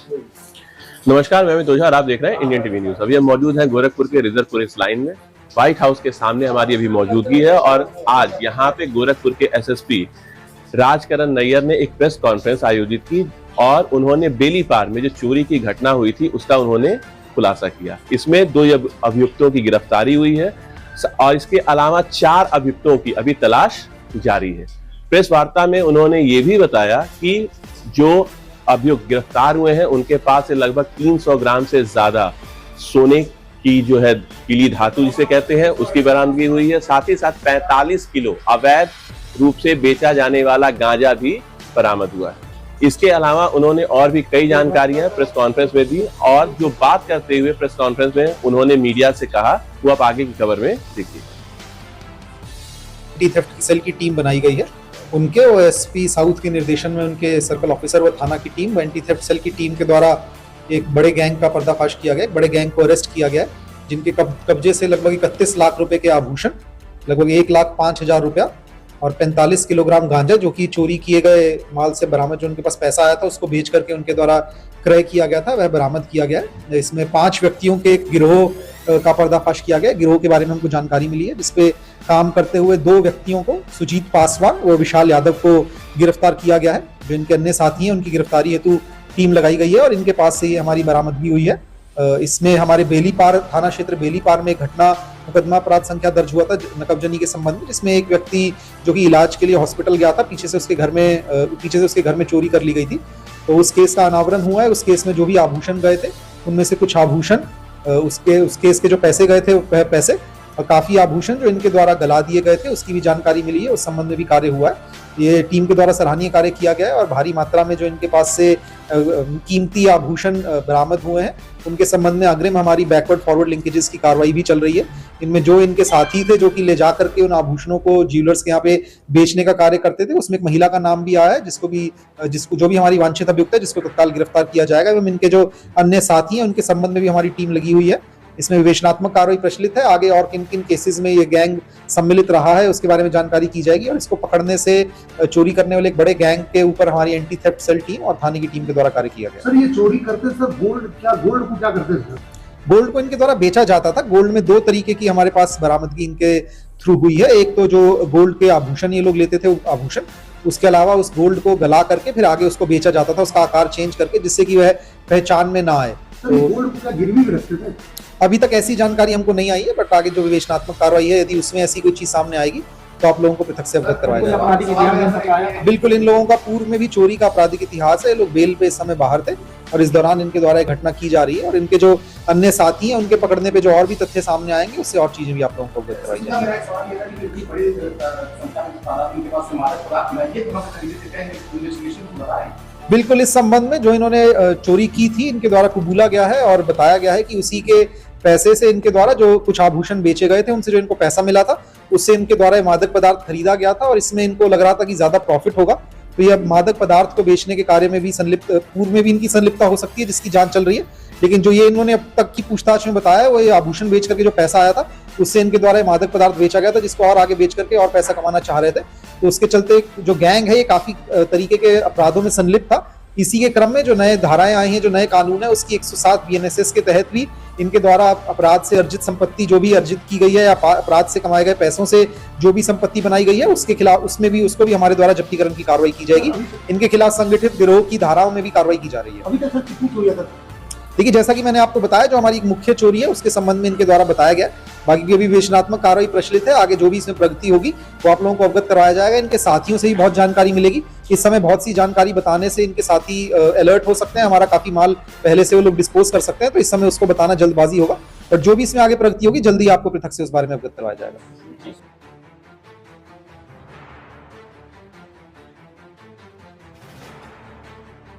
नमस्कार, मैं अमित ओझा और आप देख रहे हैं इंडियन टीवी न्यूज। अभी हम मौजूद हैं गोरखपुर के रिजर्व पुलिस लाइन में। व्हाइट हाउस के सामने हमारी अभी मौजूदगी है और आज यहाँ पे गोरखपुर के एसएसपी राजकरण नैयर ने एक प्रेस कॉन्फ्रेंस आयोजित की और उन्होंने बेली पार में जो चोरी की घटना हुई थी उसका उन्होंने खुलासा किया। इसमें 2 अभियुक्तों की गिरफ्तारी हुई है और इसके अलावा 4 अभियुक्तों की अभी तलाश जारी है। प्रेस वार्ता में उन्होंने ये भी बताया कि जो अभियुक्त गिरफ्तार हुए हैं उनके पास से लगभग 300 ग्राम से ज्यादा सोने की जो है पीली धातु जिसे कहते हैं उसकी बरामदगी हुई है। साथ ही साथ 45 किलो अवैध रूप से बेचा जाने वाला गांजा भी बरामद हुआ है। इसके अलावा उन्होंने और भी कई जानकारियां प्रेस कॉन्फ्रेंस में दी और जो बात करते हुए प्रेस कॉन्फ्रेंस में उन्होंने मीडिया से कहा वो आप आगे की खबर में देखिए। एंटी थेफ्ट सेल की टीम बनाई गई है, उनके ओएसपी साउथ के निर्देशन में उनके सर्कल ऑफिसर व थाना की टीम व एंटी थेफ्ट सेल की टीम के द्वारा एक बड़े गैंग का पर्दाफाश किया गया। बड़े गैंग को अरेस्ट किया गया जिनके कब्जे से लगभग 31 लाख रुपए के आभूषण, लगभग 1,05,000 रुपया और 45 किलोग्राम गांजा जो कि चोरी किए गए माल से बरामद, जो उनके पास पैसा आया था उसको बेच करके उनके द्वारा क्रय किया गया था, वह बरामद किया गया है। इसमें 5 व्यक्तियों के एक गिरोह का पर्दाफाश किया गया। गिरोह के बारे में हमको जानकारी मिली है जिसपे काम करते हुए 2 व्यक्तियों को, सुजीत पासवान और विशाल यादव को गिरफ्तार किया गया है। जो इनके अन्य साथी हैं उनकी गिरफ्तारी हेतु टीम लगाई गई है और इनके पास से हमारी बरामदगी हुई है। इसमें हमारे बेलीपार थाना क्षेत्र बेलीपार में एक मुकदमा अपराध संख्या दर्ज हुआ था नकबजनी के संबंध में, जिसमें एक व्यक्ति जो कि इलाज के लिए हॉस्पिटल गया था, पीछे से उसके घर में चोरी कर ली गई थी। तो उस केस का अनावरण हुआ है। उस केस में जो भी आभूषण गए थे उनमें से कुछ आभूषण, उस केस के जो पैसे गए थे वह पैसे और काफी आभूषण जो इनके द्वारा गला दिए गए थे उसकी भी जानकारी मिली है। उस संबंध में भी कार्य हुआ है। ये टीम के द्वारा सराहनीय कार्य किया गया है और भारी मात्रा में जो इनके पास से कीमती आभूषण बरामद हुए हैं उनके संबंध में अग्रिम हमारी बैकवर्ड फॉरवर्ड लिंकेजेस की कार्रवाई भी चल रही है। इनमें जो इनके साथी थे जो कि ले जा करके उन आभूषणों को ज्वेलर्स के यहाँ पे बेचने का कार्य करते थे, उसमें एक महिला का नाम भी आया है जिसको जो भी हमारी वांछित अभियुक्त है जिसको तत्काल गिरफ्तार किया जाएगा। एवं इनके जो अन्य साथी हैं उनके संबंध में भी हमारी टीम लगी हुई है। इसमें विवेचनात्मक कार्रवाई प्रचलित है। आगे और किन किन केसेस में ये गैंग सम्मिलित रहा है उसके बारे में जानकारी की जाएगी और इसको पकड़ने से चोरी करने वाले एक बड़े गैंग के ऊपर हमारी एंटी थेफ्ट सेल टीम और थाने की टीम के द्वारा कार्य किया गया। सर, ये चोरी करते सर गोल्ड को क्या करते थे? गोल्ड को इनके द्वारा बेचा जाता था। गोल्ड में 2 तरीके की हमारे पास बरामदगी इनके थ्रू हुई है। एक तो जो गोल्ड के आभूषण ये लोग लेते थे आभूषण, उसके अलावा उस गोल्ड को गला करके फिर आगे उसको बेचा जाता था, उसका आकार चेंज करके, जिससे कि वह पहचान में ना आए। तो गोल्ड को गिरवी में रखते थे? अभी तक ऐसी जानकारी हमको नहीं आई है, बट आगे जो विवेचनात्मक कार्रवाई है यदि उसमें ऐसी कोई चीज सामने आएगी तो आप लोगों को पृथक से अवगत करवाया जाएगा। बिल्कुल, इन लोगों का पूर्व में भी चोरी का आपराधिक इतिहास है। लोग बेल पे इस समय बाहर थे और इस दौरान इनके द्वारा घटना की जा रही है और इनके जो अन्य साथी हैं उनके पकड़ने पे जो और भी तथ्य सामने आएंगे उससे और चीजें भी आप लोगों को अवगत करवाई जाएगी। बिल्कुल, इस संबंध में जो इन्होंने चोरी की थी इनके द्वारा कबूला गया है और बताया गया है कि उसी के पैसे से इनके द्वारा जो कुछ आभूषण बेचे गए थे उनसे जो इनको पैसा मिला था उससे इनके द्वारा मादक पदार्थ खरीदा गया था और इसमें इनको लग रहा था कि ज्यादा प्रॉफिट होगा। तो ये मादक पदार्थ को बेचने के कार्य में भी पूर्व में भी इनकी संलिप्तता हो सकती है जिसकी जांच चल रही है। लेकिन जो ये इन्होंने अब तक की पूछताछ में बताया वो ये आभूषण बेच करके जो पैसा आया था उससे इनके द्वारा मादक पदार्थ बेचा गया था जिसको और आगे बेच करके और पैसा कमाना चाह रहे थे। तो उसके चलते जो गैंग है ये काफी तरीके के अपराधों में संलिप्त था। इसी के क्रम में जो नए धाराएं आई हैं, जो नए कानून है उसकी 107 बीएनएसएस के तहत भी इनके द्वारा अपराध से अर्जित संपत्ति जो भी अर्जित की गई है या अपराध से कमाए गए पैसों से जो भी संपत्ति बनाई गई है उसके खिलाफ उसको भी हमारे द्वारा जब्तीकरण की कार्रवाई की जाएगी। इनके खिलाफ संगठित गिरोह की धाराओं में भी कार्रवाई की जा रही है। अभी तक सर कितनी चोरियां तक? देखिए, जैसा कि मैंने आपको बताया जो हमारी एक मुख्य चोरी है उसके संबंध में इनके द्वारा बताया गया। बाकी भी अभी विवेचनात्मक कार्रवाई प्रचलित है। आगे जो भी इसमें प्रगति होगी वो आप लोगों को अवगत करवाया जाएगा। इनके साथियों से भी बहुत जानकारी मिलेगी। इस समय बहुत सी जानकारी बताने से इनके साथी अलर्ट हो सकते हैं। हमारा काफी माल पहले से वो लोग डिस्पोज कर सकते हैं, तो इस समय उसको बताना जल्दबाजी होगा। और जो भी इसमें आगे प्रगति होगी जल्दी आपको पृथक से उस बारे में अवगत करवाया जाएगा।